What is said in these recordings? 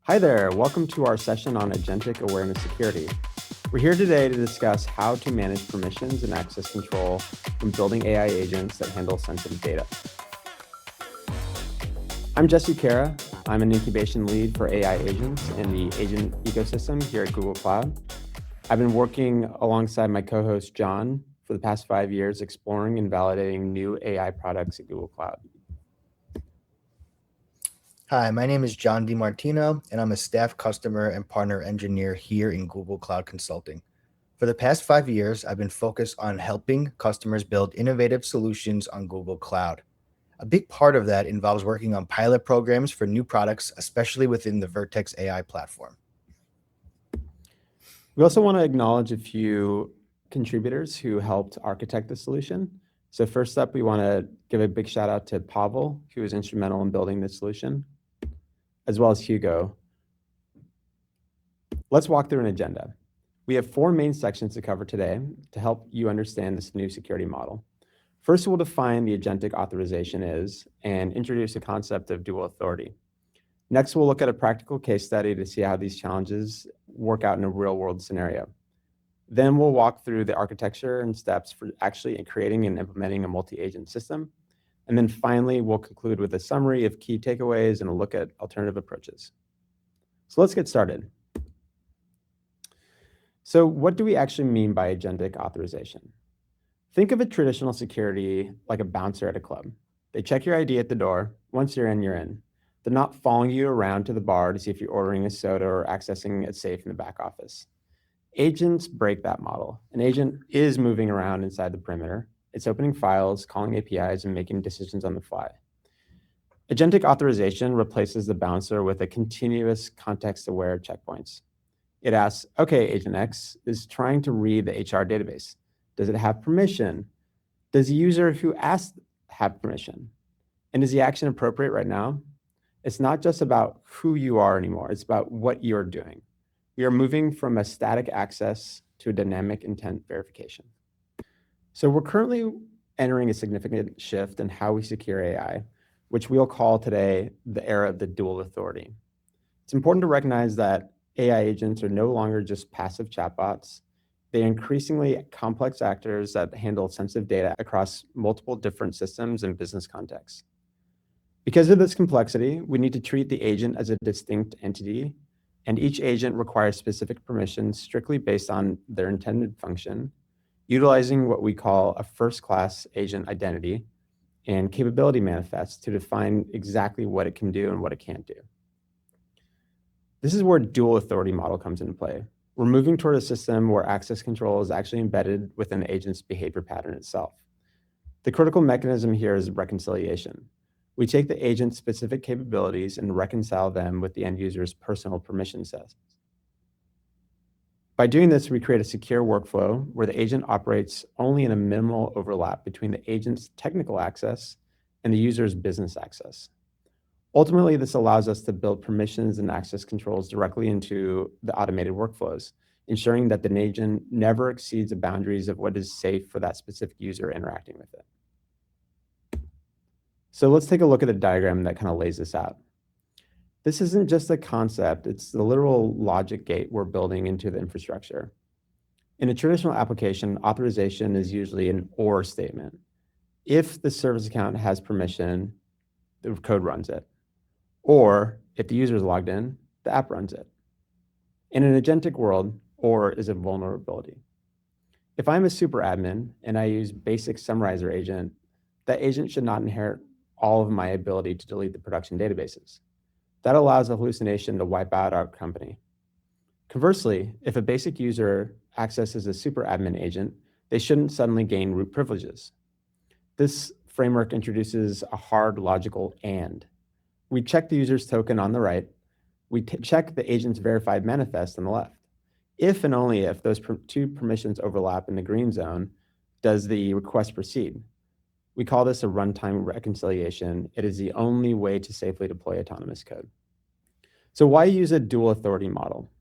Hi there, welcome to our session on Agentic Awareness Security. We're here today to discuss how to manage permissions and access control when building AI agents that handle sensitive data. I'm Jesse Carah. I'm an incubation lead for AI agents in the agent ecosystem here at Google Cloud. I've been working alongside my co-host John for the past 5 years exploring and validating new AI products at Google Cloud. Hi, my name is John DeMartino, and I'm a staff customer and partner engineer here in Google Cloud Consulting. For the past 5 years, I've been focused on helping customers build innovative solutions on Google Cloud. A big part of that involves working on pilot programs for new products, especially within the Vertex AI platform. We also want to acknowledge a few contributors who helped architect the solution. So first up, we want to give a big shout out to Pavel, who was instrumental in building this solution, as well as Hugo. Let's walk through an agenda. We have 4 main sections to cover today to help you understand this new security model. First, we'll define the agentic authorization is and introduce the concept of dual authority. Next, we'll look at a practical case study to see how these challenges work out in a real-world scenario. Then we'll walk through the architecture and steps for actually creating and implementing a multi-agent system. And then finally, we'll conclude with a summary of key takeaways and a look at alternative approaches. So let's get started. So what do we actually mean by agentic authorization? Think of a traditional security like a bouncer at a club. They check your ID at the door. Once you're in, you're in. They're not following you around to the bar to see if you're ordering a soda or accessing a safe in the back office. Agents break that model. An agent is moving around inside the perimeter. It's opening files, calling APIs, and making decisions on the fly. Agentic authorization replaces the bouncer with a continuous context-aware checkpoints. It asks, okay, Agent X is trying to read the HR database. Does it have permission? Does the user who asked have permission? And is the action appropriate right now? It's not just about who you are anymore. It's about what you're doing. We are moving from a static access to a dynamic intent verification. So we're currently entering a significant shift in how we secure AI, which we'll call today the era of the dual authority. It's important to recognize that AI agents are no longer just passive chatbots. They're increasingly complex actors that handle sensitive data across multiple different systems and business contexts. Because of this complexity, we need to treat the agent as a distinct entity, and each agent requires specific permissions strictly based on their intended function, utilizing what we call a first-class agent identity and capability manifest to define exactly what it can do and what it can't do. This is where dual authority model comes into play. We're moving toward a system where access control is actually embedded within the agent's behavior pattern itself. The critical mechanism here is reconciliation. We take the agent's specific capabilities and reconcile them with the end user's personal permission sets. By doing this, we create a secure workflow where the agent operates only in a minimal overlap between the agent's technical access and the user's business access. Ultimately, this allows us to build permissions and access controls directly into the automated workflows, ensuring that the agent never exceeds the boundaries of what is safe for that specific user interacting with it. So let's take a look at the diagram that kind of lays this out. This isn't just a concept, it's the literal logic gate we're building into the infrastructure. In a traditional application, authorization is usually an or statement. If the service account has permission, the code runs it. Or if the user is logged in, the app runs it. In an agentic world, or is a vulnerability. If I'm a super admin and I use basic summarizer agent, that agent should not inherit all of my ability to delete the production databases. That allows a hallucination to wipe out our company. Conversely, if a basic user accesses a super admin agent, they shouldn't suddenly gain root privileges. This framework introduces a hard logical and. We check the user's token on the right. We check the agent's verified manifest on the left. If and only if those two permissions overlap in the green zone, does the request proceed. We call this a runtime reconciliation. It is the only way to safely deploy autonomous code. So why use a dual authority model?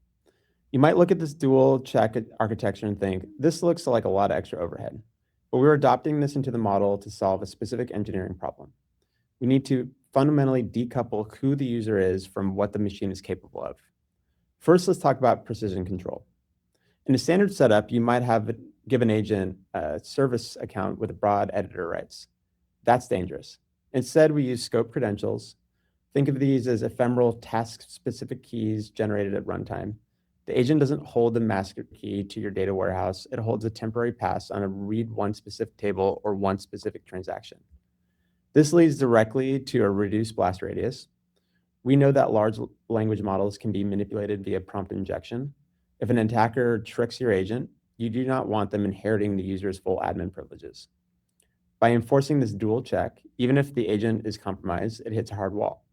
You might look at this dual check architecture and think, this looks like a lot of extra overhead. But we're adopting this into the model to solve a specific engineering problem. We need to fundamentally decouple who the user is from what the machine is capable of. First, let's talk about precision control. In a standard setup, you might give an agent a service account with broad editor rights. That's dangerous. Instead, we use scope credentials. Think of these as ephemeral task-specific keys generated at runtime. The agent doesn't hold the master key to your data warehouse. It holds a temporary pass on a read one specific table or one specific transaction. This leads directly to a reduced blast radius. We know that large language models can be manipulated via prompt injection. If an attacker tricks your agent, you do not want them inheriting the user's full admin privileges. By enforcing this dual check, even if the agent is compromised, it hits a hard wall.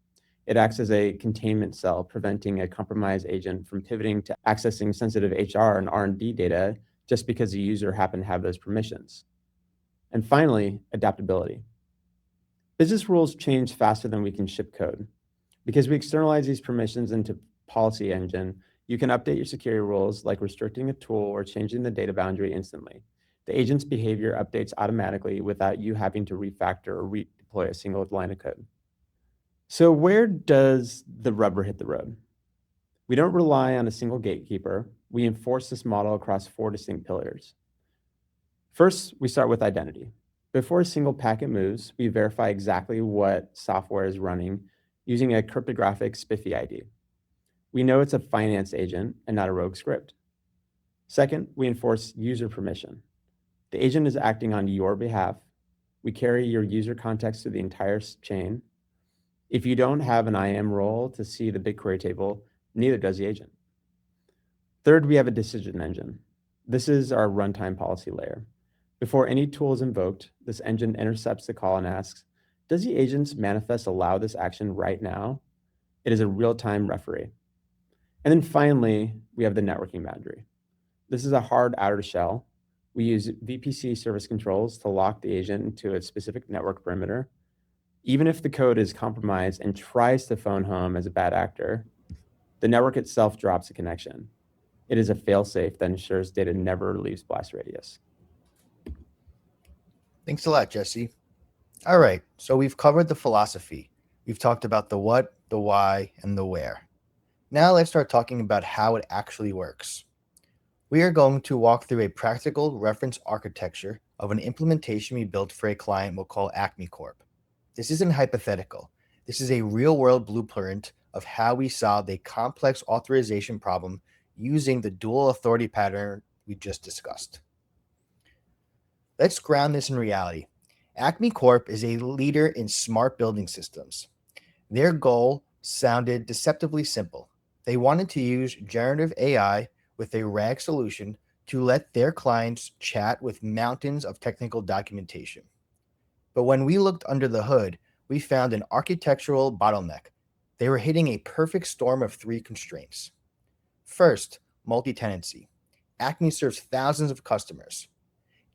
It acts as a containment cell, preventing a compromised agent from pivoting to accessing sensitive HR and R&D data just because the user happened to have those permissions. And finally, adaptability. Business rules change faster than we can ship code. Because we externalize these permissions into policy engine, you can update your security rules like restricting a tool or changing the data boundary instantly. The agent's behavior updates automatically without you having to refactor or redeploy a single line of code. So where does the rubber hit the road? We don't rely on a single gatekeeper. We enforce this model across 4 distinct pillars. First, we start with identity. Before a single packet moves, we verify exactly what software is running using a cryptographic SPIFFE ID. We know it's a finance agent and not a rogue script. Second, we enforce user permission. The agent is acting on your behalf. We carry your user context through the entire chain. If you don't have an IAM role to see the BigQuery table, neither does the agent. Third, we have a decision engine. This is our runtime policy layer. Before any tool is invoked, this engine intercepts the call and asks, does the agent's manifest allow this action right now? It is a real-time referee. And then finally, we have the networking boundary. This is a hard outer shell. We use VPC service controls to lock the agent into a specific network perimeter. Even if the code is compromised and tries to phone home as a bad actor, the network itself drops a connection. It is a fail-safe that ensures data never leaves blast radius. Thanks a lot, Jesse. All right, so we've covered the philosophy. We've talked about the what, the why, and the where. Now let's start talking about how it actually works. We are going to walk through a practical reference architecture of an implementation we built for a client we'll call Acme Corp. This isn't hypothetical. This is a real-world blueprint of how we solved a complex authorization problem using the dual authority pattern we just discussed. Let's ground this in reality. Acme Corp is a leader in smart building systems. Their goal sounded deceptively simple. They wanted to use generative AI with a RAG solution to let their clients chat with mountains of technical documentation. But when we looked under the hood, we found an architectural bottleneck. They were hitting a perfect storm of 3 constraints. First, multi-tenancy. Acme serves thousands of customers.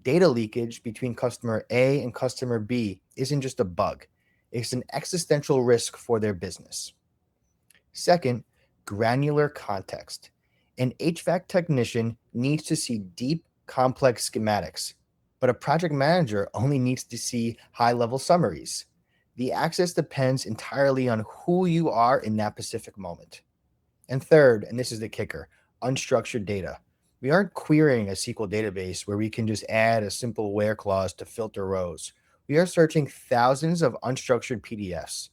Data leakage between customer A and customer B isn't just a bug. It's an existential risk for their business. Second, granular context. An HVAC technician needs to see deep, complex schematics, but a project manager only needs to see high-level summaries. The access depends entirely on who you are in that specific moment. And third, and this is the kicker, unstructured data. We aren't querying a SQL database where we can just add a simple where clause to filter rows. We are searching thousands of unstructured PDFs.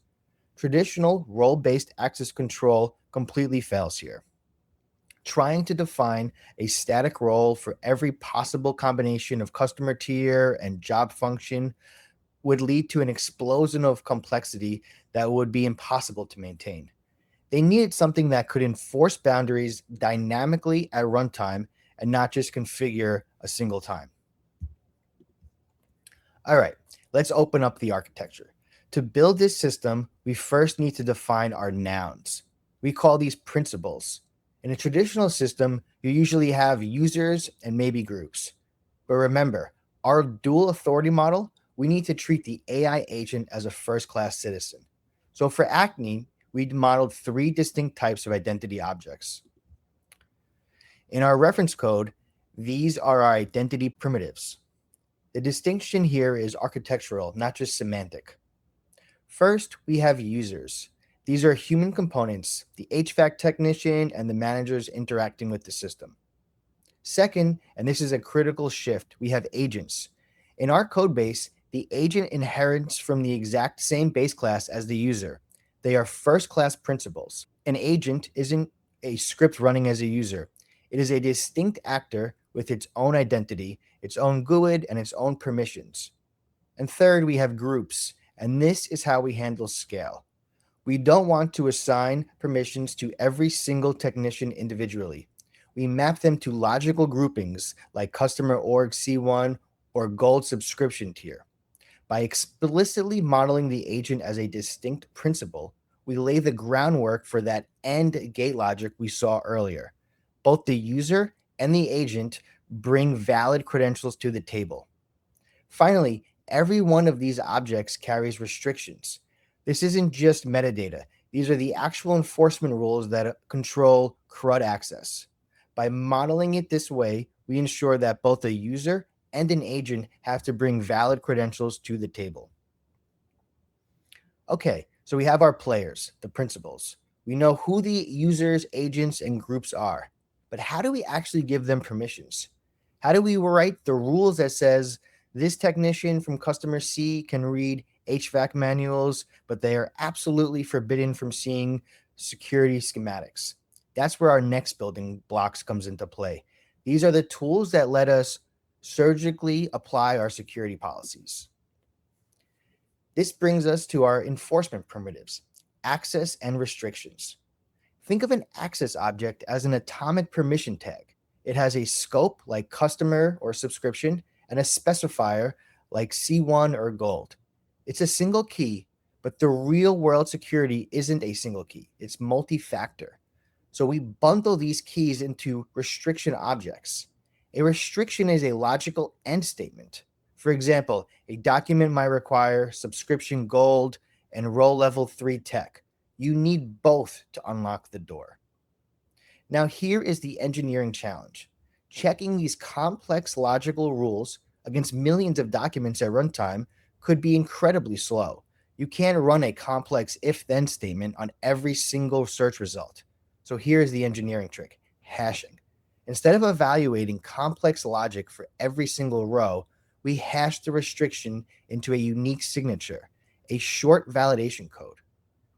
Traditional role-based access control completely fails here. Trying to define a static role for every possible combination of customer tier and job function would lead to an explosion of complexity that would be impossible to maintain. They needed something that could enforce boundaries dynamically at runtime and not just configure a single time. All right, let's open up the architecture. To build this system, we first need to define our nouns. We call these principles. In a traditional system, you usually have users and maybe groups. But remember, our dual authority model, we need to treat the AI agent as a first-class citizen. So for Acme, we modeled 3 distinct types of identity objects. In our reference code, these are our identity primitives. The distinction here is architectural, not just semantic. First, we have users. These are human components, the HVAC technician and the managers interacting with the system. Second, and this is a critical shift, we have agents. In our code base, the agent inherits from the exact same base class as the user. They are first class principals. An agent isn't a script running as a user, it is a distinct actor with its own identity, its own GUID, and its own permissions. And third, we have groups, and this is how we handle scale. We don't want to assign permissions to every single technician individually. We map them to logical groupings like customer org C1 or gold subscription tier. By explicitly modeling the agent as a distinct principal, we lay the groundwork for that end gate logic we saw earlier. Both the user and the agent bring valid credentials to the table. Finally, every one of these objects carries restrictions. This isn't just metadata. These are the actual enforcement rules that control CRUD access. By modeling it this way, we ensure that both a user and an agent have to bring valid credentials to the table. Okay, so we have our players, the principals. We know who the users, agents, and groups are. But how do we actually give them permissions? How do we write the rules that says this technician from customer C can read HVAC manuals, but they are absolutely forbidden from seeing security schematics? That's where our next building blocks comes into play. These are the tools that let us surgically apply our security policies. This brings us to our enforcement primitives, access and restrictions. Think of an access object as an atomic permission tag. It has a scope like customer or subscription and a specifier like C1 or gold. It's a single key, but the real world security isn't a single key. It's multi-factor. So we bundle these keys into restriction objects. A restriction is a logical end statement. For example, a document might require subscription gold and role level 3 tech. You need both to unlock the door. Now, here is the engineering challenge. Checking these complex logical rules against millions of documents at runtime could be incredibly slow. You can't run a complex if-then statement on every single search result. So here's the engineering trick, hashing. Instead of evaluating complex logic for every single row, we hash the restriction into a unique signature, a short validation code.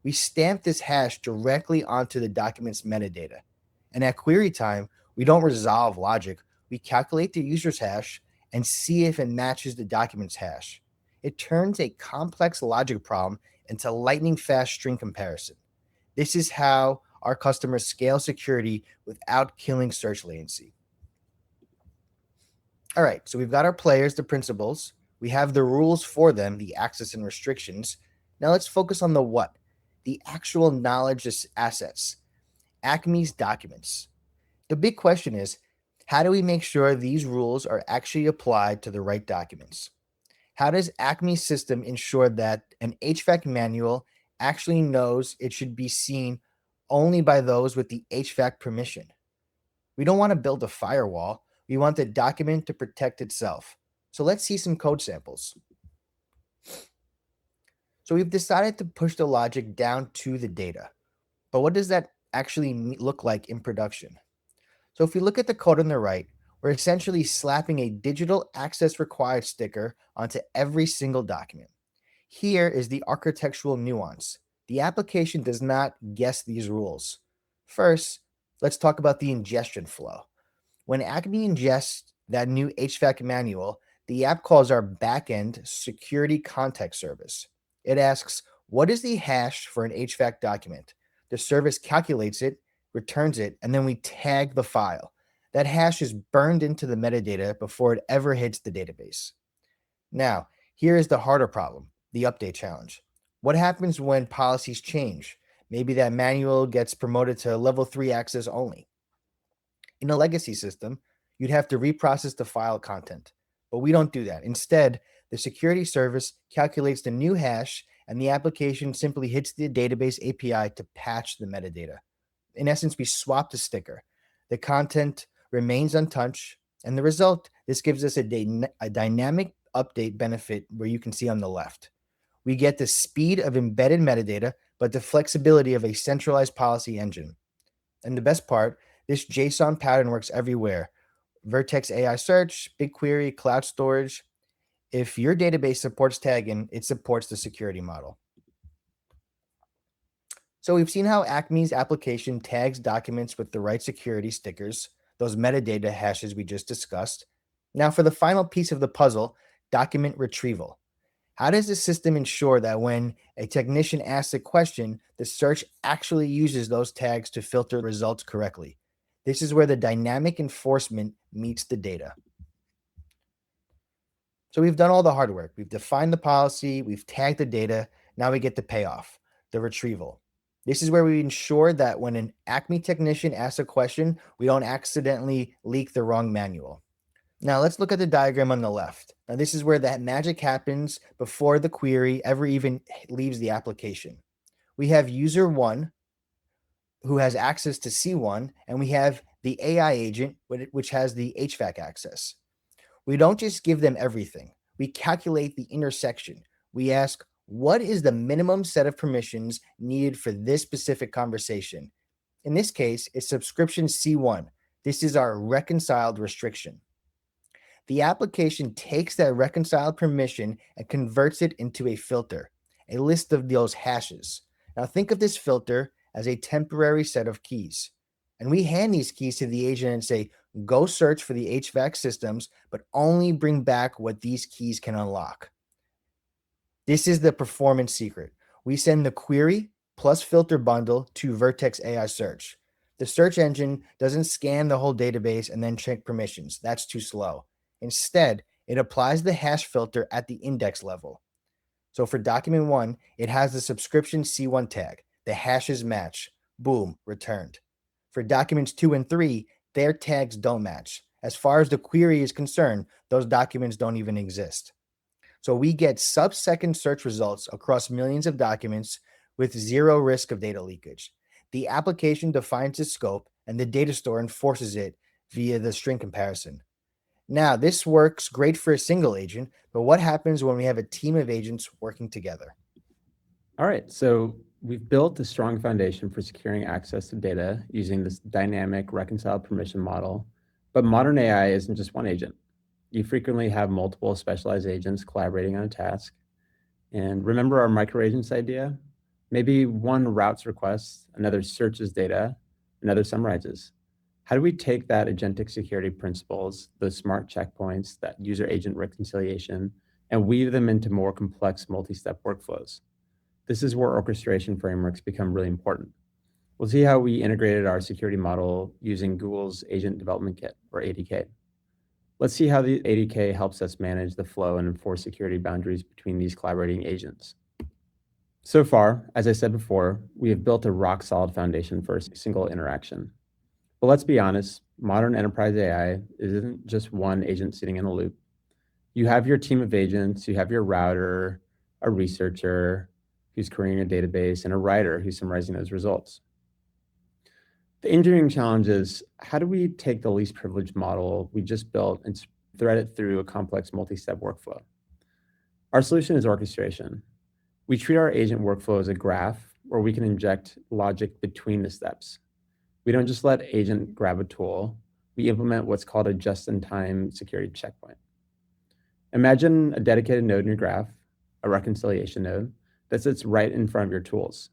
We stamp this hash directly onto the document's metadata. And at query time, we don't resolve logic. We calculate the user's hash and see if it matches the document's hash. It turns a complex logic problem into lightning fast string comparison. This is how our customers scale security without killing search latency. All right, so we've got our players, the principals. We have the rules for them, the access and restrictions. Now let's focus on the what, the actual knowledge assets, Acme's documents. The big question is, how do we make sure these rules are actually applied to the right documents? How does Acme's system ensure that an HVAC manual actually knows it should be seen only by those with the HVAC permission? We don't want to build a firewall. We want the document to protect itself. So let's see some code samples. So we've decided to push the logic down to the data. But what does that actually look like in production? So if we look at the code on the right, we're essentially slapping a digital access required sticker onto every single document. Here is the architectural nuance. The application does not guess these rules. First, let's talk about the ingestion flow. When Acme ingests that new HVAC manual, the app calls our backend security context service. It asks, what is the hash for an HVAC document? The service calculates it, returns it, and then we tag the file. That hash is burned into the metadata before it ever hits the database. Now, here is the harder problem, the update challenge. What happens when policies change? Maybe that manual gets promoted to level 3 access only. In a legacy system, you'd have to reprocess the file content, but we don't do that. Instead, the security service calculates the new hash and the application simply hits the database API to patch the metadata. In essence, we swap the sticker. The content remains untouched, and the result, this gives us a dynamic update benefit where you can see on the left. We get the speed of embedded metadata, but the flexibility of a centralized policy engine. And the best part, this JSON pattern works everywhere. Vertex AI search, BigQuery, cloud storage. If your database supports tagging, it supports the security model. So we've seen how Acme's application tags documents with the right security stickers, those metadata hashes we just discussed. Now for the final piece of the puzzle, document retrieval. How does the system ensure that when a technician asks a question, the search actually uses those tags to filter results correctly? This is where the dynamic enforcement meets the data. So we've done all the hard work. We've defined the policy, we've tagged the data. Now we get the payoff, the retrieval. This is where we ensure that when an Acme technician asks a question, we don't accidentally leak the wrong manual. Now let's look at the diagram on the left. Now this is where that magic happens before the query ever even leaves the application. We have user 1 who has access to C1, and we have the AI agent, which has the HVAC access. We don't just give them everything. We calculate the intersection. We ask, what is the minimum set of permissions needed for this specific conversation? In this case, it's subscription C1. This is our reconciled restriction. The application takes that reconciled permission and converts it into a filter, a list of those hashes. Now think of this filter as a temporary set of keys. And we hand these keys to the agent and say, go search for the HVAC systems, but only bring back what these keys can unlock. This is the performance secret. We send the query plus filter bundle to Vertex AI search. The search engine doesn't scan the whole database and then check permissions. That's too slow. Instead, it applies the hash filter at the index level. So for document 1, it has the subscription C1 tag. The hashes match. Boom, returned. For documents 2 and 3, their tags don't match. As far as the query is concerned, those documents don't even exist. So we get sub-second search results across millions of documents with zero risk of data leakage. The application defines its scope, and the data store enforces it via the string comparison. Now, this works great for a single agent, but what happens when we have a team of agents working together? All right, so we've built a strong foundation for securing access to data using this dynamic reconciled permission model. But modern AI isn't just one agent. You frequently have multiple specialized agents collaborating on a task. And remember our microagents idea? Maybe one routes requests, another searches data, another summarizes. How do we take that agentic security principles, those smart checkpoints, that user agent reconciliation, and weave them into more complex multi-step workflows? This is where orchestration frameworks become really important. We'll see how we integrated our security model using Google's Agent Development Kit, or ADK. Let's see how the ADK helps us manage the flow and enforce security boundaries between these collaborating agents. So far, as I said before, we have built a rock-solid foundation for a single interaction. But let's be honest, modern enterprise AI isn't just one agent sitting in a loop. You have your team of agents, you have your router, a researcher who's querying a database, and a writer who's summarizing those results. The engineering challenge is, how do we take the least privileged model we just built and thread it through a complex multi-step workflow? Our solution is orchestration. We treat our agent workflow as a graph where we can inject logic between the steps. We don't just let agent grab a tool, we implement what's called a just-in-time security checkpoint. Imagine a dedicated node in your graph, a reconciliation node, that sits right in front of your tools.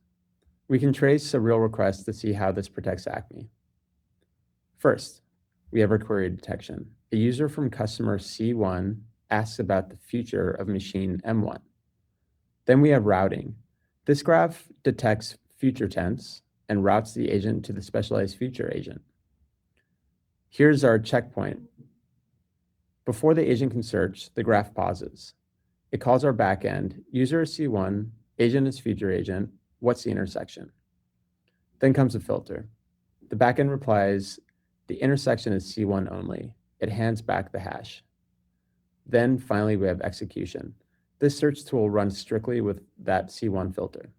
We can trace a real request to see how this protects Acme. First, we have our query detection. A user from customer C1 asks about the future of machine M1. Then we have routing. This graph detects future tense and routes the agent to the specialized future agent. Here's our checkpoint. Before the agent can search, the graph pauses. It calls our backend, user is C1, agent is future agent, what's the intersection? Then comes a filter. The backend replies, the intersection is C1 only. It hands back the hash. Then finally, we have execution. This search tool runs strictly with that C1 filter.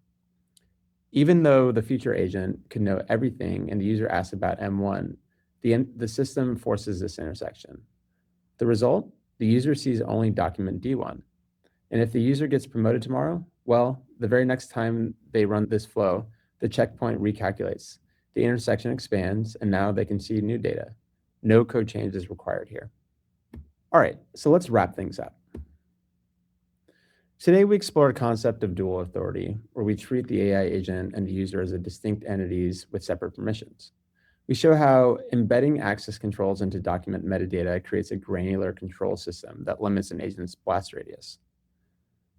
Even though the future agent can know everything and the user asks about M1, the system forces this intersection. The result, the user sees only document D1. And if the user gets promoted tomorrow, Well, the very next time they run this flow, the checkpoint recalculates, the intersection expands, and now they can see new data. No code change is required here. All right, so let's wrap things up. Today, we explore a concept of dual authority, where we treat the AI agent and the user as distinct entities with separate permissions. We show how embedding access controls into document metadata creates a granular control system that limits an agent's blast radius.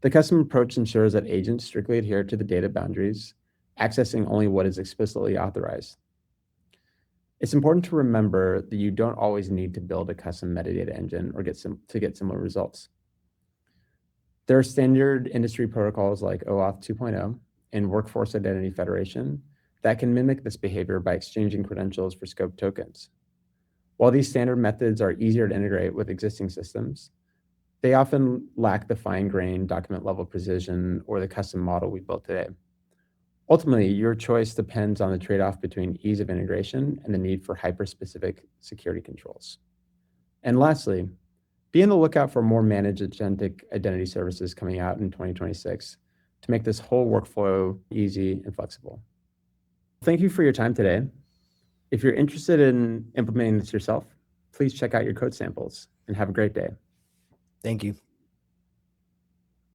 The custom approach ensures that agents strictly adhere to the data boundaries, accessing only what is explicitly authorized. It's important to remember that you don't always need to build a custom metadata engine or to get similar results. There are standard industry protocols like OAuth 2.0 and Workforce Identity Federation that can mimic this behavior by exchanging credentials for scope tokens. While these standard methods are easier to integrate with existing systems, they often lack the fine-grained document-level precision or the custom model we built today. Ultimately, your choice depends on the trade-off between ease of integration and the need for hyper-specific security controls. And lastly, be on the lookout for more managed agentic identity services coming out in 2026 to make this whole workflow easy and flexible. Thank you for your time today. If you're interested in implementing this yourself, please check out your code samples and have a great day. Thank you.